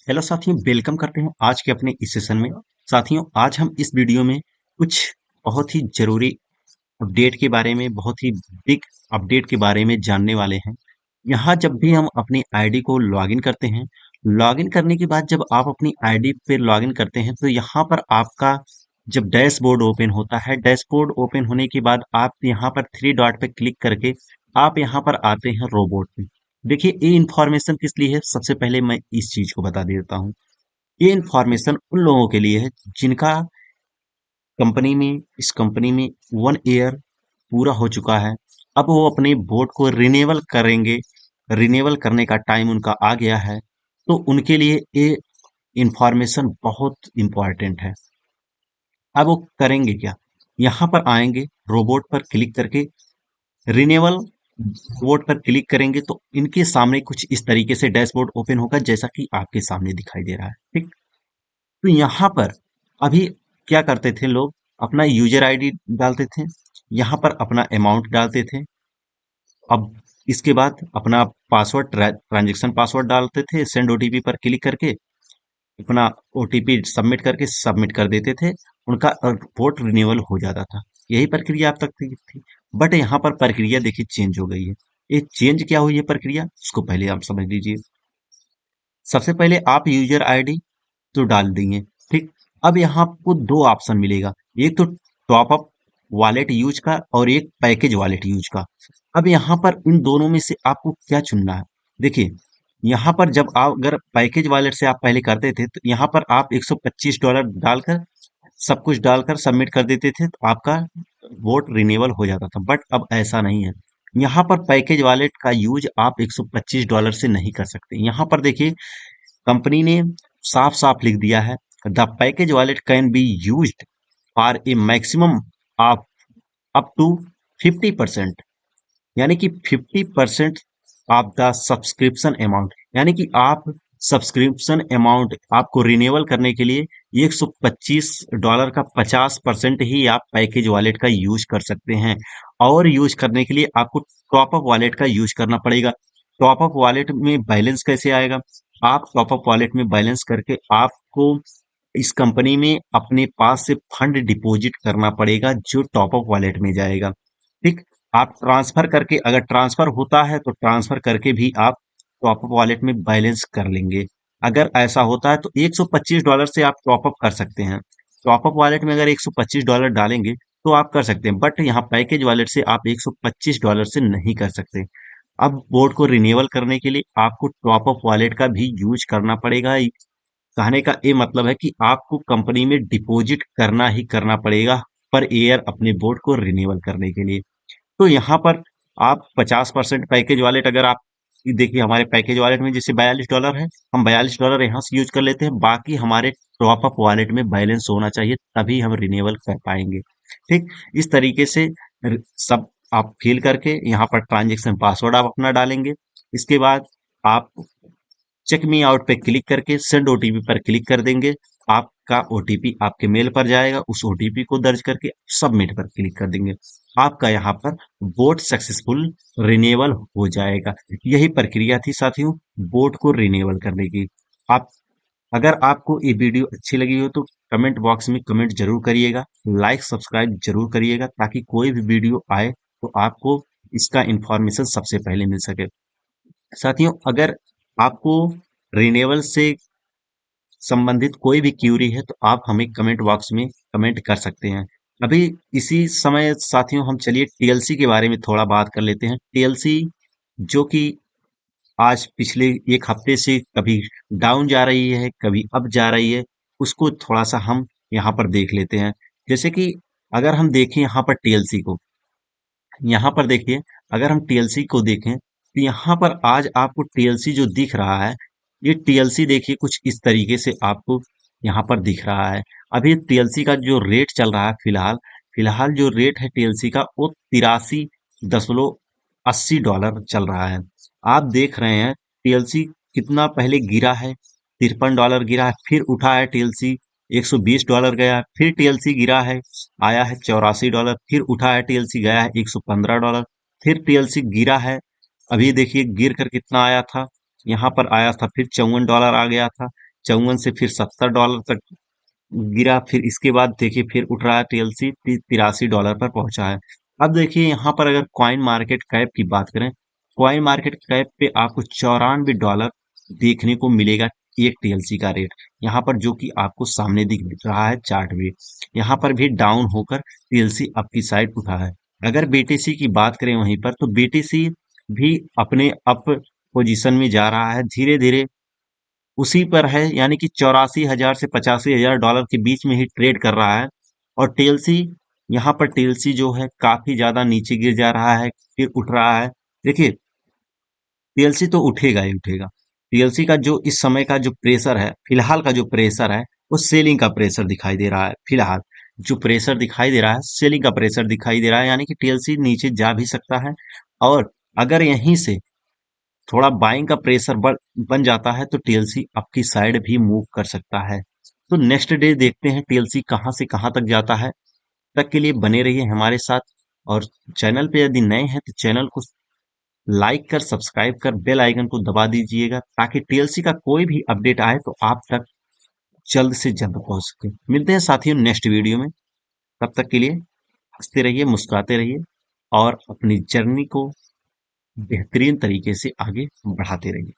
Hello साथियों, welcome करते हैं आज के अपने इस सेशन में। साथियों, आज हम इस वीडियो में कुछ बहुत ही जरूरी अपडेट के बारे में, बहुत ही बिग अपडेट के बारे में जानने वाले हैं। यहाँ जब भी हम अपनी आईडी को लॉगिन करते हैं, लॉगिन करने के बाद जब आप अपनी आईडी पे लॉगिन करते हैं तो यहाँ पर आपका जब डैशबोर्ड ओपन होता है, डैशबोर्ड ओपन होने के बाद आप यहाँ पर थ्री डॉट पे क्लिक करके आप यहाँ पर आते हैं रोबोट पे। देखिए, ये इंफॉर्मेशन किस लिए है, सबसे पहले मैं इस चीज को बता देता हूँ। ये इंफॉर्मेशन उन लोगों के लिए है जिनका इस कंपनी में 1 ईयर पूरा हो चुका है। अब वो अपने वोट को रिन्यूअल करेंगे, रिन्यूअल करने का टाइम उनका आ गया है। तो उनके लिए ये इंफॉर्मेशन बहुत इंपॉर्टेंट है। अब वो करेंगे क्या? यहाँ पर आएंगे, रोबोट पर क्लिक करके रिन्यूअल वोट पर क्लिक करेंगे तो इनके सामने कुछ इस तरीके से डैशबोर्ड ओपन होगा, जैसा कि आपके सामने दिखाई दे रहा है। ठीक, तो यहाँ पर अभी क्या करते थे लोग, अपना यूजर आईडी डालते थे, यहाँ पर अपना अमाउंट डालते थे। अब इसके बाद अपना पासवर्ड, ट्रांजेक्शन पासवर्ड डालते थे, सेंड ओटीपी पर क्लिक करके अपना ओटीपी सबमिट करके सबमिट कर देते थे। उनका वोट रिन्यूअल हो जाता था। यही प्रक्रिया अब तक थी। बट यहाँ पर प्रक्रिया देखिए चेंज हो गई है। ये चेंज क्या हुई है प्रक्रिया, उसको पहले आप समझ लीजिए। सबसे पहले आप यूजर आईडी तो डाल देंगे। ठीक, अब यहाँ आपको दो ऑप्शन मिलेगा, एक तो टॉप अप वॉलेट यूज का और एक पैकेज वॉलेट यूज का। अब यहाँ पर इन दोनों में से आपको क्या चुनना है? देखिए, यहाँ पर जब आप अगर पैकेज वॉलेट से आप पहले करते थे तो यहाँ पर आप $125 डालकर सब कुछ डालकर सबमिट कर देते थे तो आपका वोट रिन्यूअल हो जाता था। बट अब ऐसा नहीं है। यहाँ पर पैकेज वॉलेट का यूज आप $125 से नहीं कर सकते। यहाँ पर देखिए, कंपनी ने साफ साफ लिख दिया है, the package wallet can be used for a maximum of up to 50%, यानी कि 50% ऑफ द सब्सक्रिप्शन अमाउंट। यानी कि आप सब्सक्रिप्शन अमाउंट आपको रिन्यूअल करने के लिए $125 का 50% ही आप पैकेज वॉलेट का यूज कर सकते हैं। और यूज करने के लिए आपको टॉप अप वॉलेट का यूज करना पड़ेगा। टॉप अप वॉलेट में बैलेंस कैसे आएगा? आप टॉप अप वॉलेट में बैलेंस करके आपको इस कंपनी में अपने पास से फंड डिपॉजिट करना पड़ेगा, जो टॉप अप वॉलेट में जाएगा। ठीक, आप ट्रांसफर करके, अगर ट्रांसफर होता है तो ट्रांसफर करके भी आप टॉप अप वॉलेट में बैलेंस कर लेंगे। अगर ऐसा होता है तो $125 से आप टॉप अप कर सकते हैं। टॉप अप वॉलेट में अगर $125 डालेंगे तो आप कर सकते हैं, बट यहाँ पैकेज वॉलेट से आप $125 से नहीं कर सकते। अब बोर्ड को रिन्यूअल करने के लिए आपको टॉप अप वॉलेट का भी यूज करना पड़ेगा। कहने का ये मतलब है कि आपको कंपनी में डिपॉजिट करना ही करना पड़ेगा पर ईयर अपने बोर्ड को रिन्यूअल करने के लिए। तो यहाँ पर आप 50% पैकेज वॉलेट, अगर आप देखिए हमारे पैकेज वॉलेट में जैसे $42 है, हम $42 यहाँ से यूज कर लेते हैं, बाकी हमारे टॉप अप वॉलेट में बैलेंस होना चाहिए, तभी हम रिन्यूअल कर पाएंगे। ठीक, इस तरीके से सब आप फिल करके यहाँ पर ट्रांजेक्शन पासवर्ड आप अपना डालेंगे। इसके बाद आप चेक मी आउट पे क्लिक करके सेंड ओटीपी पर क्लिक कर देंगे। आपका ओटीपी आपके मेल पर जाएगा, उस ओटीपी को दर्ज करके सबमिट पर क्लिक कर देंगे। आपका यहाँ पर वोट सक्सेसफुल रिन्यूअल हो जाएगा। यही प्रक्रिया थी साथियों, वोट को रिन्यूअल करने की। आप, अगर आपको ये वीडियो अच्छी लगी हो तो कमेंट बॉक्स में कमेंट जरूर करिएगा, लाइक सब्सक्राइब जरूर करिएगा, ताकि कोई भी वीडियो आए तो आपको इसका इंफॉर्मेशन सबसे पहले मिल सके। साथियों, अगर आपको रिन्यूअल से संबंधित कोई भी क्यूरी है तो आप हमें कमेंट बॉक्स में कमेंट कर सकते हैं। अभी इसी समय साथियों, हम चलिए टीएलसी के बारे में थोड़ा बात कर लेते हैं। टीएलसी जो कि आज पिछले एक हफ्ते से कभी डाउन जा रही है, कभी अप जा रही है, उसको थोड़ा सा हम यहाँ पर देख लेते हैं। जैसे कि अगर हम देखें यहाँ पर टीएलसी को, यहाँ पर देखिए, अगर हम टीएलसी को देखें तो यहाँ पर आज आपको टीएलसी जो दिख रहा है, ये टीएलसी देखिए कुछ इस तरीके से आपको यहाँ पर दिख रहा है। अभी टीएलसी का जो रेट चल रहा है, फिलहाल फिलहाल जो रेट है टीएलसी का, वो 83.80 डॉलर चल रहा है। आप देख रहे हैं टीएलसी कितना पहले गिरा है, $53 गिरा है, फिर उठा है टीएलसी, $120 गया, फिर टीएलसी गिरा है, आया है $84, फिर उठा है टीएलसी, गया है $115, फिर टीएलसी गिरा है। अभी देखिए गिर कर कितना आया था, यहाँ पर आया था फिर $54 आ गया था, 54 से फिर $70 तक गिरा, फिर इसके बाद देखिए फिर उठ रहा है टीएलसी, $83 पर पहुंचा है। अब देखिए यहाँ पर अगर कॉइन मार्केट कैप की बात करें, कॉइन मार्केट कैप पे आपको $94 देखने को मिलेगा एक टीएलसी का रेट, यहाँ पर जो कि आपको सामने दिख रहा है चार्ट में। यहाँ पर भी डाउन होकर टीएलसी अप की साइड उठा है। अगर बीटीसी की बात करें वहीं पर, तो बीटीसी भी अपने अप पोजीशन में जा रहा है धीरे धीरे, उसी पर है, यानी कि 84,000 से $85,000 के बीच में ही ट्रेड कर रहा है। और टेलसी, यहाँ पर टेलसी जो है काफी ज्यादा नीचे गिर जा रहा है, फिर उठ रहा है। देखिए टीएलसी तो उठेगा ही उठेगा। टीएलसी का जो इस समय का जो प्रेशर है, फिलहाल का जो प्रेशर है, वो सेलिंग का प्रेशर दिखाई दे रहा है। फिलहाल जो प्रेशर दिखाई दे रहा है, सेलिंग का प्रेशर दिखाई दे रहा है, यानी कि टीएलसी नीचे जा भी सकता है। और अगर यहीं से थोड़ा बाइंग का प्रेशर बन जाता है तो टीएलसी आपकी साइड भी मूव कर सकता है। तो नेक्स्ट डे देखते हैं टीएलसी कहां से कहां तक जाता है। तक के लिए बने रहिए हमारे साथ, और चैनल पे यदि नए हैं तो चैनल को लाइक कर सब्सक्राइब कर बेल आइकन को दबा दीजिएगा, ताकि टीएलसी का कोई भी अपडेट आए तो आप तक जल्द से जल्द पहुंच सके। मिलते हैं साथियों नेक्स्ट वीडियो में, तब तक के लिए हंसते रहिए, मुस्कुराते रहिए, और अपनी जर्नी को बेहतरीन तरीके से आगे बढ़ाते रहिए।